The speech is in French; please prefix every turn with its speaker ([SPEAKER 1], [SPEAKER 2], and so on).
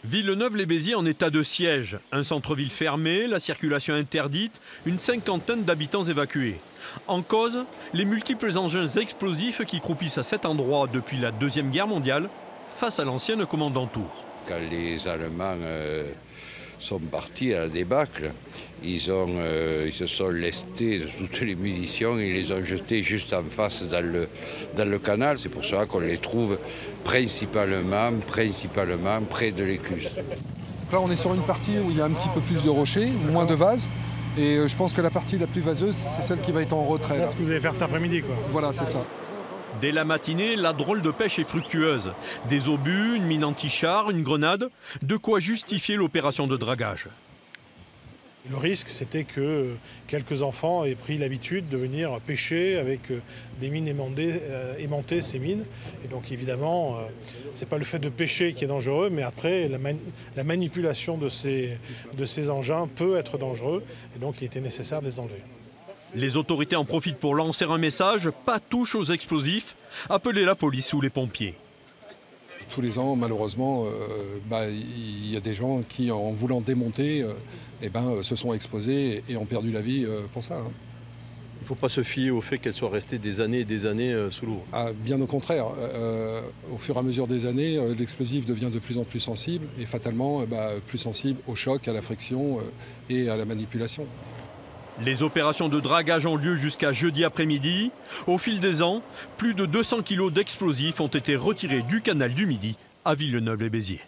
[SPEAKER 1] Villeneuve-les-Béziers en état de siège. Un centre-ville fermé, la circulation interdite, une cinquantaine d'habitants évacués. En cause, les multiples engins explosifs qui croupissent à cet endroit depuis la Deuxième Guerre mondiale face à l'ancienne commandanture.
[SPEAKER 2] Quand les Allemands sont partis à la débâcle, ils se sont lestés de toutes les munitions, ils les ont jetées juste en face dans le canal. C'est pour ça qu'on les trouve principalement près de l'Écluse.
[SPEAKER 3] Là, on est sur une partie où il y a un petit peu plus de rochers, moins de vases. Et je pense que la partie la plus vaseuse, c'est celle qui va être en retrait.
[SPEAKER 4] C'est ce que vous allez faire cet après-midi, quoi.
[SPEAKER 3] Voilà, c'est ça.
[SPEAKER 1] Dès la matinée, la drôle de pêche est fructueuse. Des obus, une mine anti-char, une grenade, de quoi justifier l'opération de dragage.
[SPEAKER 4] Le risque, c'était que quelques enfants aient pris l'habitude de venir pêcher avec des mines aimantées, ces mines. Et donc évidemment, ce n'est pas le fait de pêcher qui est dangereux, mais après, la manipulation de ces engins peut être dangereux. Et donc il était nécessaire de les enlever.
[SPEAKER 1] Les autorités en profitent pour lancer un message, pas touche aux explosifs, appelez la police ou les pompiers.
[SPEAKER 3] Tous les ans, malheureusement, il y a des gens qui, en voulant démonter, se sont exposés et ont perdu la vie pour ça.
[SPEAKER 5] Il ne faut pas se fier au fait qu'elles soient restées des années et des années sous l'eau.
[SPEAKER 3] Bien au contraire. Au fur et à mesure des années, l'explosif devient de plus en plus sensible et fatalement plus sensible au choc, à la friction et à la manipulation.
[SPEAKER 1] Les opérations de dragage ont lieu jusqu'à jeudi après-midi. Au fil des ans, plus de 200 kilos d'explosifs ont été retirés du canal du Midi à Villeneuve-les-Béziers.